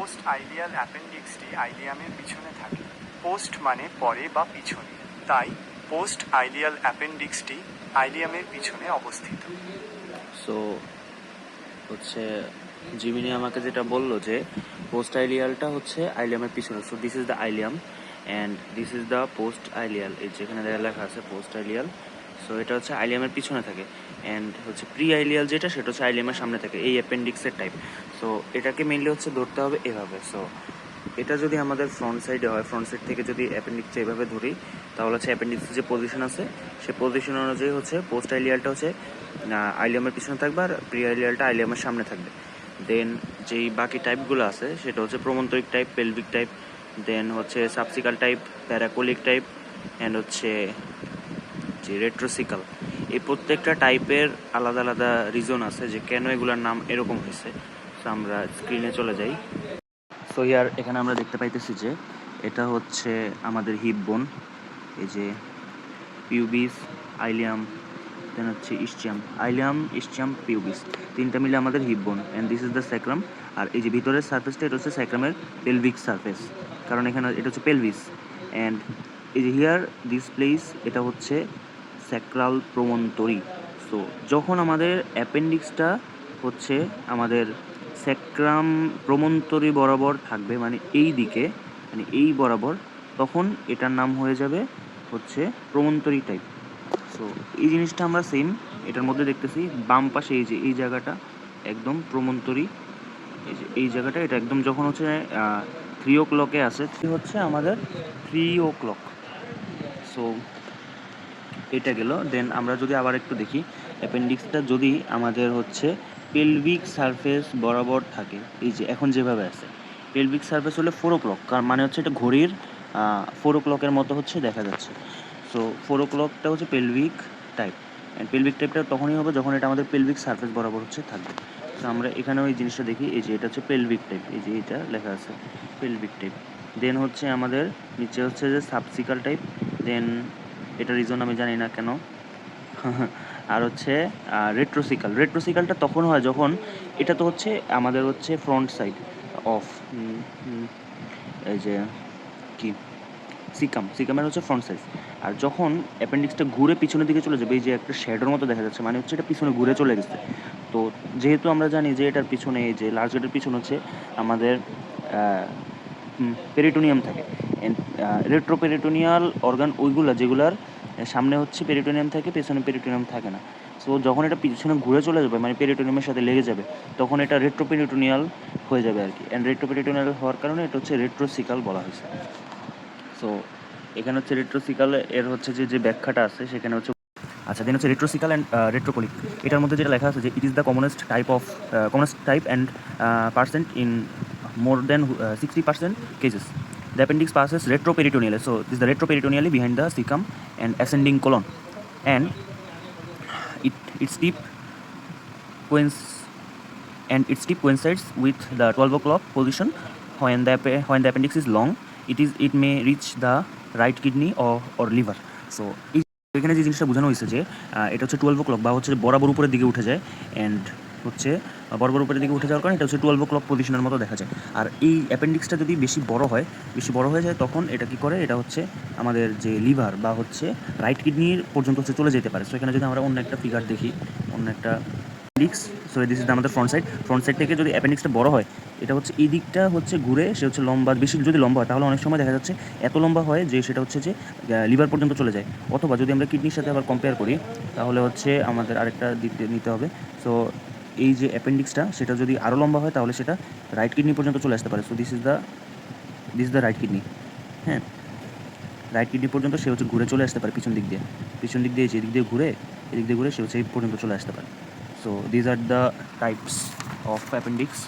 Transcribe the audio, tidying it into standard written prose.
Post ileal অ্যাপেন্ডিক্সটি আইলিয়ামের পিছনে থাকে। Post মানে পরে বা পিছনে, তাই পোস্ট আইলিয়াল অ্যাপেন্ডিক্সটি আইলিয়ামের পিছনে অবস্থিত। সো হচ্ছে জিমিনি আমাকে যেটা বললো যে পোস্ট আইলিয়ালটা হচ্ছে আইলিয়ামের পিছনে। So this is the ileum and this is the post ileal. এই যেখানে লেখা আছে পোস্ট আইলিয়াল, সো এটা হচ্ছে আইলিয়ামের পিছনে থাকে। অ্যান্ড হচ্ছে প্রি আইলিয়াল যেটা, সেটা হচ্ছে আইলিয়ামের সামনে থাকে, এই অ্যাপেন্ডিক্সের টাইপ। সো এটাকে মেনলি হচ্ছে ধরতে হবে এভাবে। সো এটা যদি আমাদের ফ্রন্ট সাইডে হয়, ফ্রন্ট সাইড থেকে যদি অ্যাপেন্ডিক্সটা এভাবে ধরি, তাহলে হচ্ছে অ্যাপেন্ডিক্সের যে পজিশন আছে সেই পজিশন অনুযায়ী হচ্ছে পোস্ট আইলিয়ালটা হচ্ছে আইলিয়ামের পিছনে থাকবে আর প্রি আইলিয়ালটা আইলিয়ামের সামনে থাকবে। দেন যেই বাকি টাইপগুলো আছে সেটা হচ্ছে প্রমন্তরিক টাইপ, পেলভিক টাইপ, দেন হচ্ছে সাবসিকাল টাইপ, প্যারাকোলিক টাইপ অ্যান্ড হচ্ছে যে রেট্রোসিকাল। এই প্রত্যেকটা টাইপের আলাদা আলাদা রিজন আছে যে কেন এগুলোর নাম এরকম হয়েছে। তো আমরা স্ক্রিনে চলে যাই। সো ইয়ার এখানে আমরা দেখতে পাইতেছি যে এটা হচ্ছে আমাদের হিপ বোন, এই যে পিউবিস, আইলিয়াম, দেন হচ্ছে ইসচিয়াম, আইলিয়াম, ইসচিয়াম, পিউবিস, তিনটা মিলে আমাদের hip bone and this is the sacrum. আর এই যে ভিতরের সার্ফেসটা এটা হচ্ছে স্যাক্রামের পেলভিক সার্ফেস, কারণ এখানে এটা হচ্ছে পেলভিস। অ্যান্ড এই যে হিয়ার দিস প্লেস, এটা হচ্ছে স্যাক্রাল প্রমন্তরী। সো যখন আমাদের অ্যাপেন্ডিক্সটা হচ্ছে আমাদের স্যাক্রাম প্রমন্তরী বরাবর থাকবে, মানে এই দিকে, মানে এই বরাবর, তখন এটার নাম হয়ে যাবে হচ্ছে প্রমন্তরী টাইপ। সো এই জিনিসটা আমরা সেম এটার মধ্যে দেখতেছি। বাম পাশে এই যে এই জায়গাটা একদম প্রমন্তরী, এই যে এই জায়গাটা, এটা একদম যখন হচ্ছে 3 o'clock আছে, হচ্ছে আমাদের 3 o'clock। সো এটা গেল। দেন আমরা যদি আবার একটু দেখি, অ্যাপেন্ডিক্সটা যদি আমাদের হচ্ছে পেলভিক সারফেস বরাবর থাকে, এই যে এখন যেভাবে আছে, পেলভিক সারফেস হলে 4 o'clock, কারণ মানে হচ্ছে এটা ঘড়ির 4 o'clock মতো হচ্ছে দেখা যাচ্ছে। সো 4 o'clockটা হচ্ছে পেলভিক টাইপ। অ্যান্ড পেলভিক টাইপটা তখনই হবে যখন এটা আমাদের পেলভিক সারফেস বরাবর হচ্ছে থাকবে। তো আমরা এখানেও এই জিনিসটা দেখি, এই যে এটা হচ্ছে পেলভিক টাইপ, এই যে এটা লেখা আছে পেলভিক টাইপ। দেন হচ্ছে আমাদের নিচে হচ্ছে যে সাবসিকাল টাইপ, দেন এটা রিজন আমি জানি না কেন। আর হচ্ছে রেট্রোসিকাল। রেট্রোসিকালটা তখন হয় যখন এটা তো হচ্ছে আমাদের হচ্ছে ফ্রন্ট সাইড অফ এই যে কি সিকামের হচ্ছে ফ্রন্ট সাইড। আর যখন অ্যাপেন্ডিক্সটা ঘুরে পিছনের দিকে চলে যাবে, এই যে একটা শ্যাডোর মতো দেখা যাচ্ছে, মানে হচ্ছে এটা পিছনে ঘুরে চলে গেছে। তো যেহেতু আমরা জানি যে এটার পিছনে, এই যে লার্জ গেটের পিছনে হচ্ছে আমাদের পেরিটোনিয়াম থাকে, রেট্রোপেরিটোনিয়াল অর্গান ওইগুলো যেগুলার সামনে হচ্ছে পেরিটোনিয়াম থাকে, পেছনে পেরিটোনিয়াম থাকে না। সো যখন এটা পিছনে ঘুরে চলে যাবে, মানে পেরিটোনিয়ামের সাথে লেগে যাবে, তখন এটা রেট্রোপেরিটোনিয়াল হয়ে যাবে আর কি। অ্যান্ড রেট্রোপেরিটোনিয়াল হওয়ার কারণে এটা হচ্ছে রেট্রোসিকাল বলা হয়েছে। সো এখানে হচ্ছে রেট্রোসিকাল এর হচ্ছে যে ব্যাখ্যাটা আছে সেখানে হচ্ছে, আচ্ছা, দেন হচ্ছে রেট্রোসিকাল অ্যান্ড রেট্রোকোলিক। এটার মধ্যে যেটা লেখা আছে যে it is the commonest type and percent in more than 60% cases. The appendix passes retroperitoneally. So this is the retroperitoneally behind the cecum and ascending colon, and its tip coincides with the 12 o'clock position. When the appendix is long, it may reach the right kidney or liver. So এখানে যে জিনিসটা বোঝানো হয়েছে যে এটা হচ্ছে 12 o'clock বা হচ্ছে বরাবর উপরের দিকে উঠে যায়, অ্যান্ড হচ্ছে বরাবর উপরের দিকে উঠে যাওয়ার কারণে এটা হচ্ছে 12 o'clock পজিশনের মতো দেখা যায়। আর এই অ্যাপেন্ডিক্সটা যদি বেশি বড় হয়ে যায়, তখন এটা কি করে, এটা হচ্ছে আমাদের যে লিভার বা হচ্ছে রাইট কিডনির পর্যন্ত হচ্ছে চলে যেতে পারে। সো এখানে যদি আমরা অন্য একটা ফিগার দেখি, অন্য একটা অ্যাপেন্ডিক্স, সো দিস ইজ আমাদের ফ্রন্ট সাইড থেকে যদি অ্যাপেন্ডিক্সটা বড় হয়, এটা হচ্ছে এই দিকটা হচ্ছে ঘুরে সে হচ্ছে লম্বা, বেশি যদি লম্বা হয় তাহলে অনেক সময় দেখা যাচ্ছে এত লম্বা হয় যে সেটা হচ্ছে যে লিভার পর্যন্ত চলে যায়। অথবা যদি আমরা কিডনির সাথে আবার কম্পেয়ার করি, তাহলে হচ্ছে আমাদের আরেকটা দিক নিতে হবে। সো এই যে অ্যাপেন্ডিক্সটা সেটা যদি আরও লম্বা হয় তাহলে সেটা রাইট কিডনি পর্যন্ত চলে আসতে পারে। So this is the right kidney. হ্যাঁ, রাইট কিডনি পর্যন্ত সে হচ্ছে ঘুরে চলে আসতে পারে পিছন দিক দিয়ে যে এদিক দিয়ে ঘুরে সে হচ্ছে এই পর্যন্ত চলে আসতে পারে। So these are the types of appendix.